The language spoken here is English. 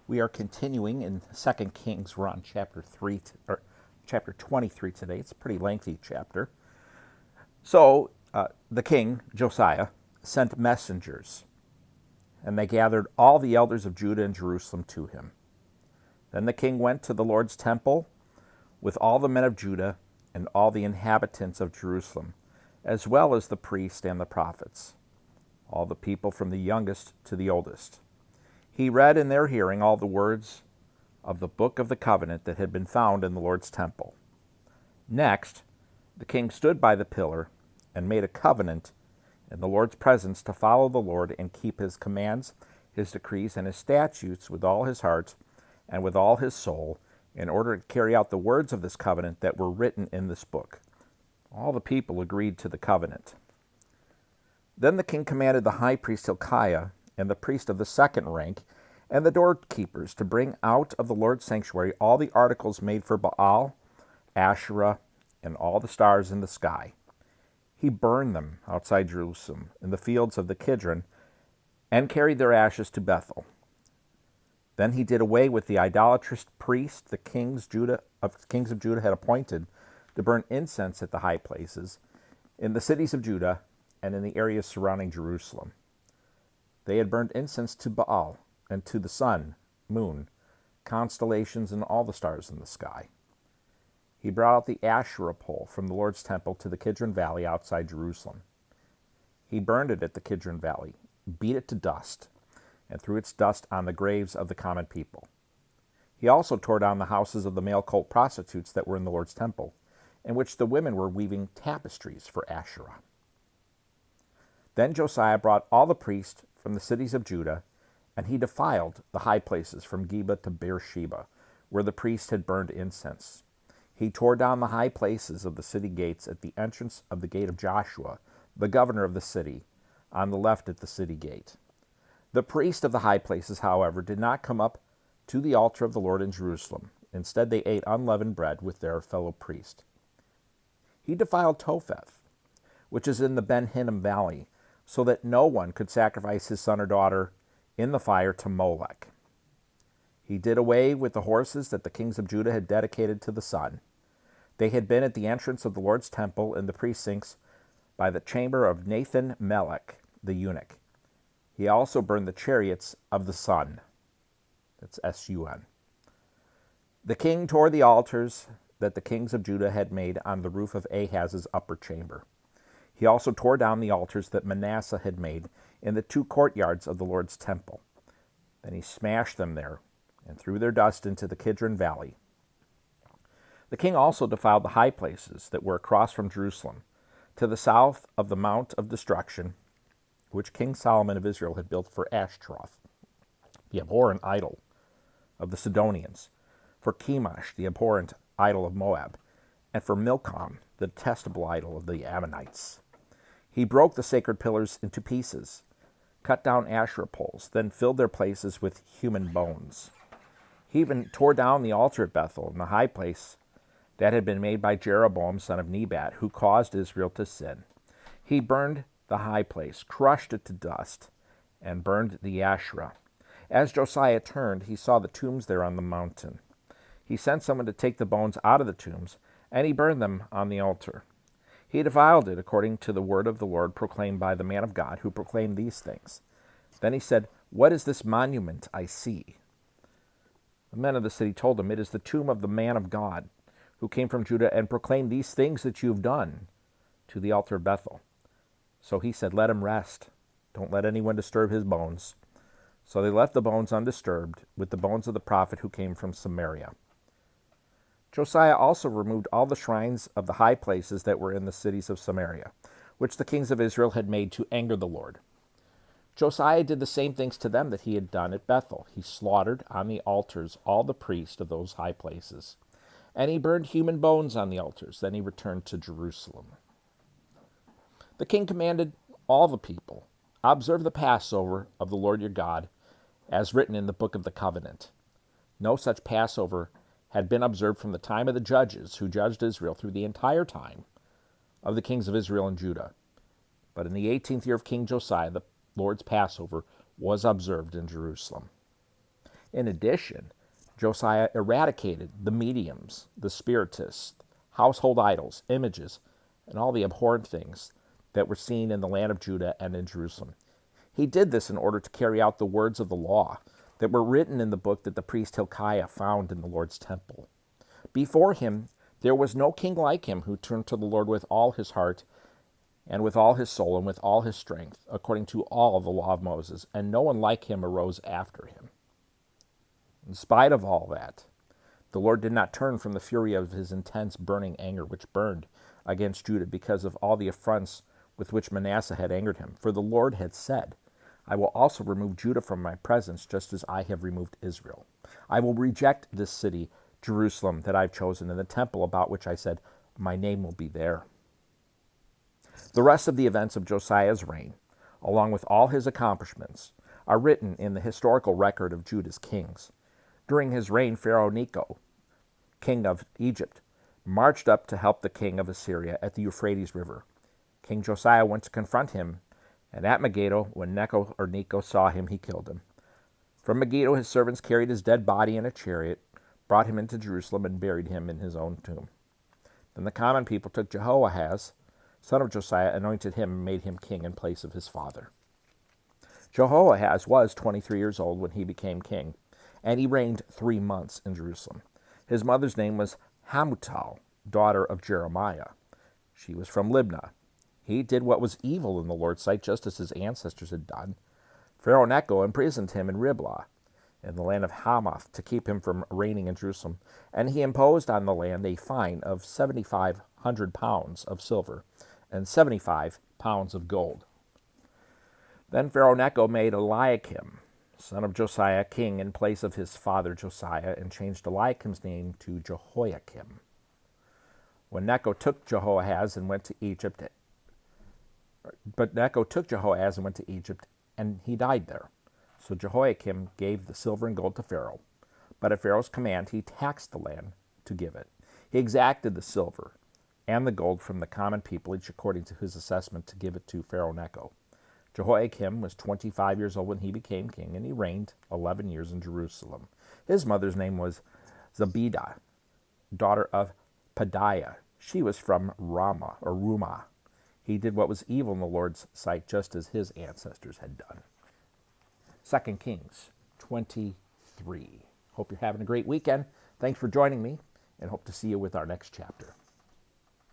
We are continuing in 2 Kings. We're on chapter 23 today. It's a pretty lengthy chapter. So the king, Josiah, sent messengers, and they gathered all the elders of Judah and Jerusalem to him. Then the king went to the Lord's temple with all the men of Judah and all the inhabitants of Jerusalem, as well as the priests and the prophets, all the people from the youngest to the oldest. He read in their hearing all the words of the book of the covenant that had been found in the Lord's temple. Next, the king stood by the pillar and made a covenant in the Lord's presence to follow the Lord and keep his commands, his decrees, and his statutes with all his heart and with all his soul, in order to carry out the words of this covenant that were written in this book. All the people agreed to the covenant. Then the king commanded the high priest Hilkiah and the priest of the second rank and the doorkeepers to bring out of the Lord's sanctuary all the articles made for Baal, Asherah, and all the stars in the sky. He burned them outside Jerusalem in the fields of the Kidron and carried their ashes to Bethel. Then he did away with the idolatrous priest the kings of Judah had appointed to burn incense at the high places in the cities of Judah and in the areas surrounding Jerusalem. They had burned incense to Baal and to the sun, moon, constellations, and all the stars in the sky. He brought out the Asherah pole from the Lord's temple to the Kidron Valley outside Jerusalem. He burned it at the Kidron Valley, beat it to dust, and threw its dust on the graves of the common people. He also tore down the houses of the male cult prostitutes that were in the Lord's temple, in which the women were weaving tapestries for Asherah. Then Josiah brought all the priests from the cities of Judah, and he defiled the high places from Geba to Beersheba, where the priests had burned incense. He tore down the high places of the city gates at the entrance of the gate of Joshua, the governor of the city, on the left at the city gate. The priests of the high places, however, did not come up to the altar of the Lord in Jerusalem. Instead, they ate unleavened bread with their fellow priest. He defiled Topheth, which is in the Ben Hinnom Valley, so that no one could sacrifice his son or daughter in the fire to Molech. He did away with the horses that the kings of Judah had dedicated to the sun. They had been at the entrance of the Lord's temple in the precincts by the chamber of Nathan Melech, the eunuch. He also burned the chariots of the sun. That's S-U-N. The king tore the altars that the kings of Judah had made on the roof of Ahaz's upper chamber. He also tore down the altars that Manasseh had made in the two courtyards of the Lord's temple. Then he smashed them there and threw their dust into the Kidron Valley. The king also defiled the high places that were across from Jerusalem, to the south of the Mount of Destruction, which King Solomon of Israel had built for Ashtaroth, the abhorrent idol of the Sidonians, for Chemosh, the abhorrent idol of Moab, and for Milcom, the detestable idol of the Ammonites. He broke the sacred pillars into pieces, cut down Asherah poles, then filled their places with human bones. He even tore down the altar at Bethel in the high place that had been made by Jeroboam son of Nebat, who caused Israel to sin. He burned the high place, crushed it to dust, and burned the Asherah. As Josiah turned, he saw the tombs there on the mountain. He sent someone to take the bones out of the tombs, and he burned them on the altar. He defiled it according to the word of the Lord proclaimed by the man of God, who proclaimed these things. Then he said, "What is this monument I see?" The men of the city told him, "It is the tomb of the man of God, who came from Judah and proclaimed these things that you have done to the altar of Bethel." So he said, "Let him rest. Don't let anyone disturb his bones." So they left the bones undisturbed, with the bones of the prophet who came from Samaria. Josiah also removed all the shrines of the high places that were in the cities of Samaria, which the kings of Israel had made to anger the Lord. Josiah did the same things to them that he had done at Bethel. He slaughtered on the altars all the priests of those high places, and he burned human bones on the altars. Then he returned to Jerusalem. The king commanded all the people, "Observe the Passover of the Lord your God, as written in the book of the covenant." No such Passover had been observed from the time of the judges who judged Israel through the entire time of the kings of Israel and Judah. But in the 18th year of King Josiah, the Lord's Passover was observed in Jerusalem. In addition, Josiah eradicated the mediums, the spiritists, household idols, images, and all the abhorrent things that were seen in the land of Judah and in Jerusalem. He did this in order to carry out the words of the law that were written in the book that the priest Hilkiah found in the Lord's temple. Before him, there was no king like him who turned to the Lord with all his heart and with all his soul and with all his strength, according to all the law of Moses, and no one like him arose after him. In spite of all that, the Lord did not turn from the fury of his intense burning anger which burned against Judah because of all the affronts with which Manasseh had angered him. For the Lord had said, I will also remove Judah from my presence, just as I have removed Israel. I will reject this city, Jerusalem, that I have chosen, and the temple about which I said, my name will be there. The rest of the events of Josiah's reign, along with all his accomplishments, are written in the historical record of Judah's kings. During his reign, Pharaoh Necho, king of Egypt, marched up to help the king of Assyria at the Euphrates River. King Josiah went to confront him, and at Megiddo, when Necho saw him, he killed him. From Megiddo, his servants carried his dead body in a chariot, brought him into Jerusalem, and buried him in his own tomb. Then the common people took Jehoahaz, son of Josiah, anointed him, and made him king in place of his father. Jehoahaz was 23 years old when he became king, and he reigned 3 months in Jerusalem. His mother's name was Hamutal, daughter of Jeremiah. She was from Libnah. He did what was evil in the Lord's sight, just as his ancestors had done. Pharaoh Necho imprisoned him in Riblah, in the land of Hamath, to keep him from reigning in Jerusalem, and he imposed on the land a fine of 7,500 pounds of silver and 75 pounds of gold. Then Pharaoh Necho made Eliakim, son of Josiah, king in place of his father Josiah, and changed Eliakim's name to Jehoiakim. When Necho took Jehoahaz and went to Egypt, and he died there. So Jehoiakim gave the silver and gold to Pharaoh, but at Pharaoh's command he taxed the land to give it. He exacted the silver and the gold from the common people, each according to his assessment, to give it to Pharaoh Necho. Jehoiakim was 25 years old when he became king, and he reigned 11 years in Jerusalem. His mother's name was Zebidah, daughter of Pedaiah. She was from Rumah. He did what was evil in the Lord's sight, just as his ancestors had done. 2 Kings 23. Hope you're having a great weekend. Thanks for joining me, and hope to see you with our next chapter.